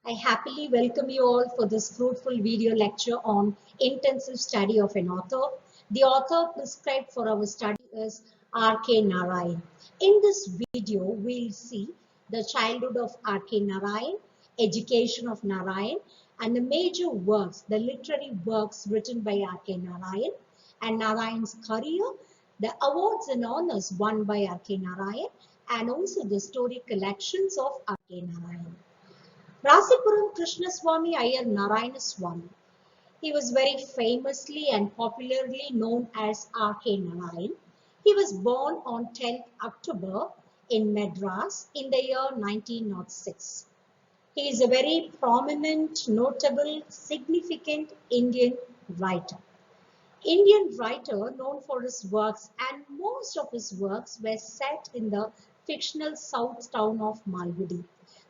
I happily welcome you all for this fruitful video lecture on intensive study of an author. The author prescribed for our study is R.K. Narayan. In this video, we'll see the childhood of R.K. Narayan, education of Narayan, and the major works, the literary works written by R.K. Narayan, and Narayan's career, the awards and honors won by R.K. Narayan, and also the story collections of R.K. Narayan. Rasipuram Krishnaswamy Iyer Narayanaswamy. He was very famously and popularly known as R.K. Narayan. He was born on 10th October in Madras in the year 1906. He is a very prominent, notable, significant Indian writer. Indian writer known for his works, and most of his works were set in the fictional south town of Malgudi.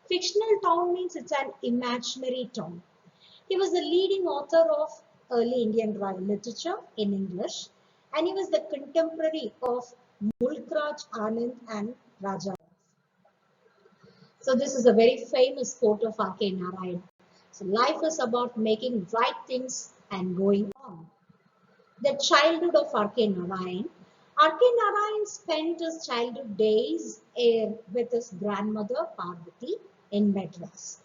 Fictional town means it's an imaginary town. He was the leading author of early Indian literature in English, and he was the contemporary of Mulkraj Anand and Raja. So this is a very famous quote of R.K. Narayan. So life is about making right things and going on. The childhood of R.K. Narayan. R.K. Narayan spent his childhood days with his grandmother Parvati in Madras.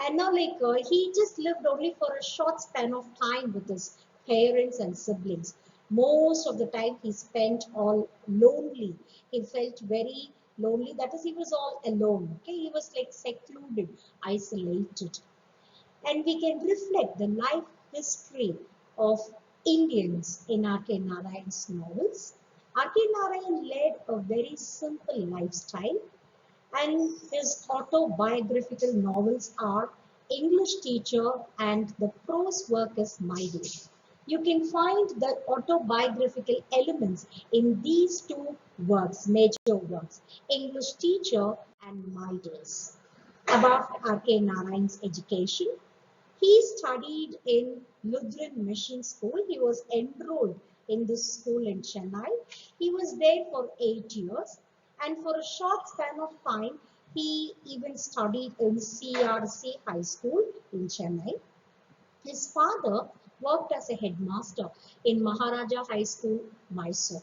And now he just lived only for a short span of time with his parents and siblings. Most of the time he spent all lonely. He felt very lonely. That is, he was all alone. Okay, he was like secluded, isolated. And we can reflect the life history of Indians in R.K. Narayan's novels. R.K. Narayan led a very simple lifestyle, and his autobiographical novels are English Teacher and the prose work is My Day. You can find the autobiographical elements in these two works, major works, English Teacher and My Days. About R.K. Narayan's education, he studied in Lutheran Mission School. He was enrolled in this school in Chennai. He was there for 8 years, and for a short span of time, he even studied in CRC High School in Chennai. His father worked as a headmaster in Maharaja High School, Mysore.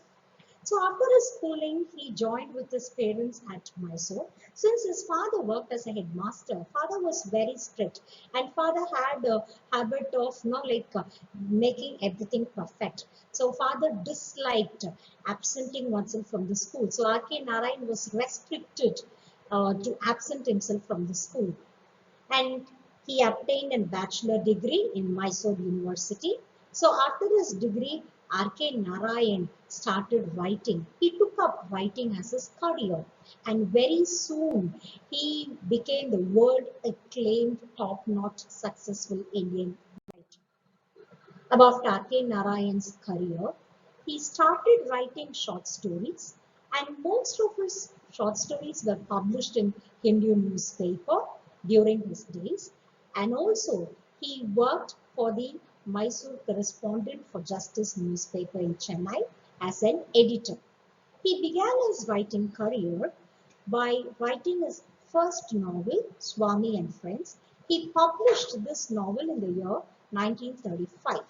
So after his schooling, he joined with his parents at Mysore. Since his father worked as a headmaster, father was very strict, and father had a habit of making everything perfect. So father disliked absenting oneself from the school. So R.K. Narayan was restricted to absent himself from the school, and he obtained a bachelor degree in Mysore University. So after his degree, R.K. Narayan started writing. He took up writing as his career, and very soon he became the world acclaimed top-notch successful Indian writer. About R.K. Narayan's career, he started writing short stories, and most of his short stories were published in Hindu newspaper during his days, and also he worked for the Mysore correspondent for Justice newspaper in Chennai as an editor. He began his writing career by writing his first novel, Swami and Friends. He published this novel in the year 1935.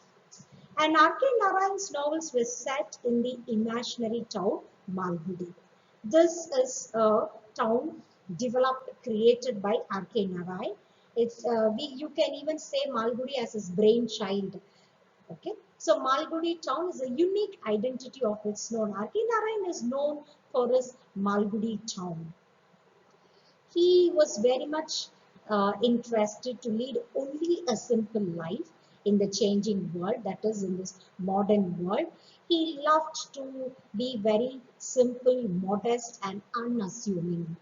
And R.K. Narayan's novels were set in the imaginary town Malgudi. This is a town created by R.K. Narayan. You can even say Malgudi as his brainchild. Okay, so Malgudi town is a unique identity of its own. R.K. Narayan is known for his Malgudi town. He was very much interested to lead only a simple life in the changing world, that is, in this modern world. He loved to be very simple, modest, and unassuming.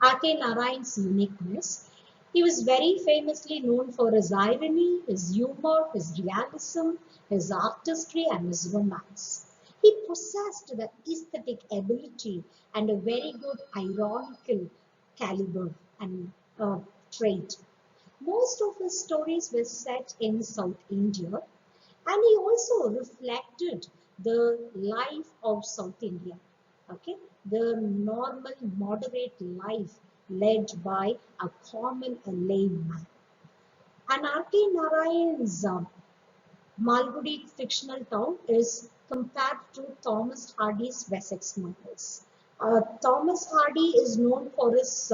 R.K. Narayan's uniqueness. He was very famously known for his irony, his humor, his realism, his artistry, and his romance. He possessed the aesthetic ability and a very good ironical caliber and trait. Most of his stories were set in South India, and he also reflected the life of South India. Okay, the normal, moderate life led by a common layman. And R.K. Narayan's Malgudi fictional town is compared to Thomas Hardy's Wessex novels. Thomas Hardy is known for his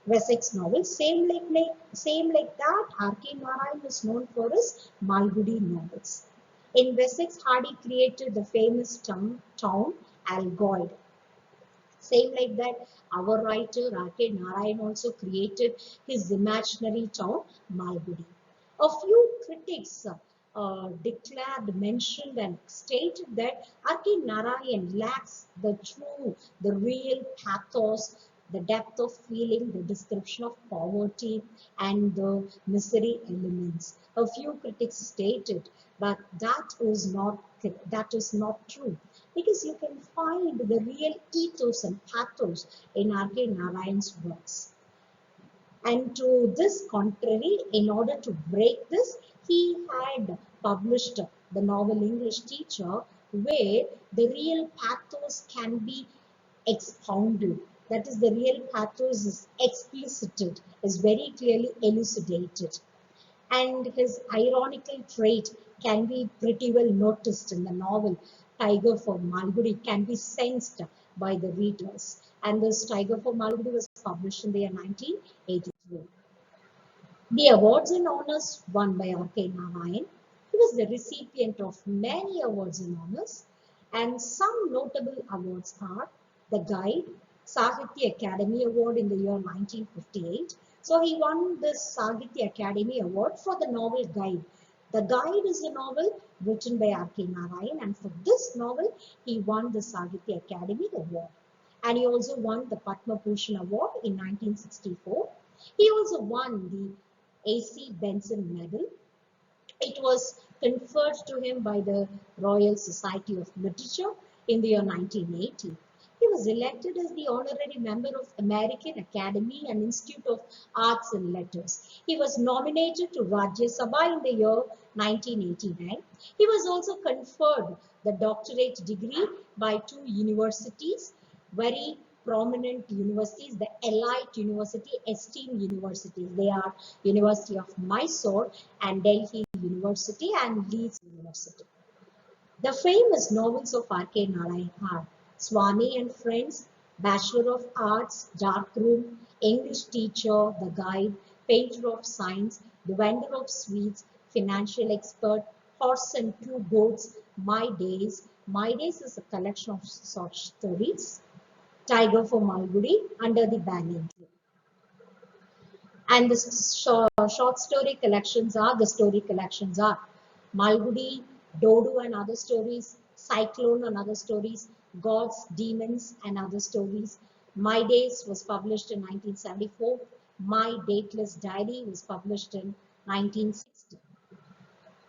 Wessex novels. Same like that, R.K. Narayan is known for his Malgudi novels. In Wessex, Hardy created the famous town Algoid. Same like that, our writer R.K. Narayan also created his imaginary town, Malgudi. A few critics mentioned, and stated that R.K. Narayan lacks the real pathos, the depth of feeling, the description of poverty, and the misery elements. A few critics stated, but that is not true, because you can find the real ethos and pathos in R.K. Narayan's works. And to this contrary, in order to break this, he had published the novel English Teacher, where the real pathos can be expounded. That is, the real pathos is explicited, is very clearly elucidated, and his ironical trait can be pretty well noticed in the novel Tiger for Malgudi, can be sensed by the readers. And this Tiger for Malgudi was published in the year 1983. The awards and honors won by R.K. Narayan. He was the recipient of many awards and honors, and some notable awards are the Guide, Sahitya Academy Award in the year 1958. So he won this Sahitya Academy Award for the novel Guide. The Guide is a novel written by R.K. Narayan, and for this novel, he won the Sahitya Academy Award. And he also won the Padma Bhushan Award in 1964. He also won the A.C. Benson Medal. It was conferred to him by the Royal Society of Literature in the year 1980. He was elected as the honorary member of American Academy and Institute of Arts and Letters. He was nominated to Rajya Sabha in the year 1989. He was also conferred the doctorate degree by two universities, very prominent universities, the elite university, esteemed universities. They are University of Mysore and Delhi University and Leeds University. The famous novels of R.K. Narayan are Swami and Friends, Bachelor of Arts, Dark Room, English Teacher, The Guide, Painter of Science, The Vendor of Sweets, Financial Expert, Horse and Two Goats, My Days. My Days is a collection of short stories. Tiger for Malgudi, Under the Banyan Tree. And the short story collections are, Malgudi, Dodo and Other Stories, Cyclone and Other Stories, Gods, Demons and Other Stories. My Days was published in 1974. My Dateless Diary was published in 1960.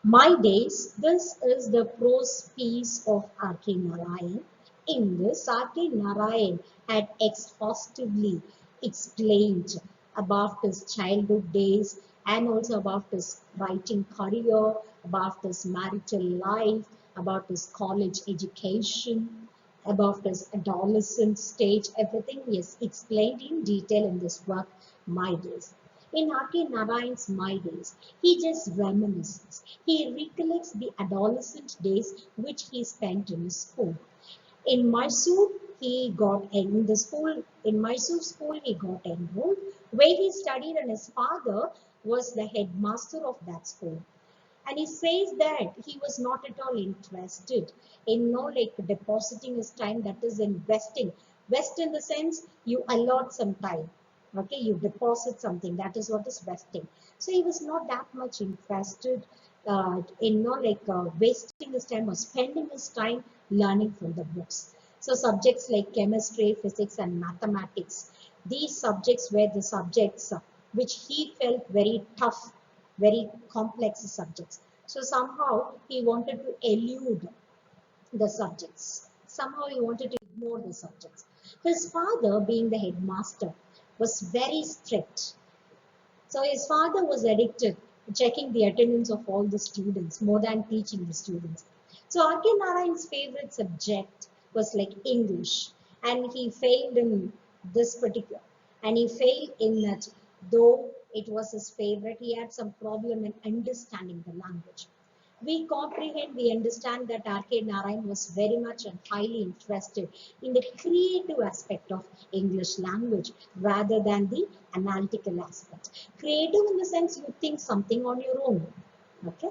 My Days, this is the prose piece of R.K. Narayan. In this, R.K. Narayan had exhaustively explained about his childhood days and also about his writing career, about his marital life, about his college education, about his adolescent stage. Everything is explained in detail in this work, My Days. In R.K. Narayan's My Days, he just reminisces. He recollects the adolescent days which he spent in his school. In Mysore, in Mysore school, he got enrolled, where he studied, and his father was the headmaster of that school. And he says that he was not at all interested in depositing his time, that is investing. Vest in the sense you allot some time. Okay, you deposit something, that is what is vesting. So he was not that much interested in wasting his time or spending his time learning from the books. So subjects like chemistry, physics and mathematics, these subjects were the subjects which he felt very tough, very complex subjects. So somehow he wanted to elude the subjects. Somehow he wanted to ignore the subjects. His father, being the headmaster, was very strict. So his father was addicted to checking the attendance of all the students more than teaching the students. So R.K. Narayan's favorite subject was like English, and he failed in this particular. and he failed in it. Though it was his favorite, he had some problem in understanding the language. We understand that R.K. Narayan was very much and highly interested in the creative aspect of English language rather than the analytical aspect. Creative in the sense you think something on your own. Okay.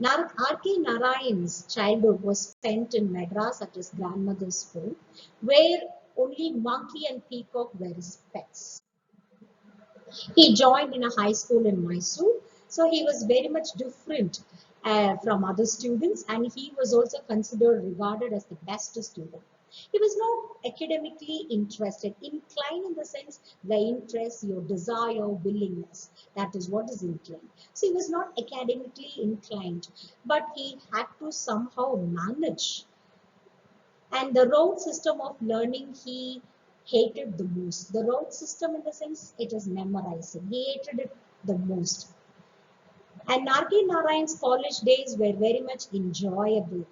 R.K. Narayan's childhood was spent in Madras at his grandmother's home, where only monkey and peacock were his pets. He joined in a high school in Mysore, so he was very much different from other students, and he was also considered regarded as the best student. He was not academically interested, inclined in the sense the interest, your desire, willingness. That is what is inclined. So he was not academically inclined, but he had to somehow manage, and the rote system of learning he hated the most. The rote system in the sense it is memorizing. He hated it the most. And Narki Narayan's college days were very much enjoyable.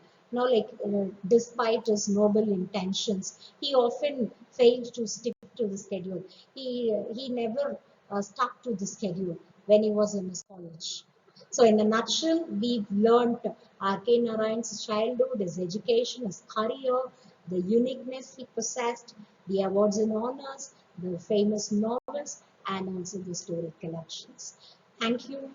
Despite his noble intentions, he often failed to stick to the schedule. He never stuck to the schedule when he was in his college. So, in a nutshell, we've learned R.K. Narayan's childhood, his education, his career, the uniqueness he possessed, the awards and honors, the famous novels, and also the story collections. Thank you.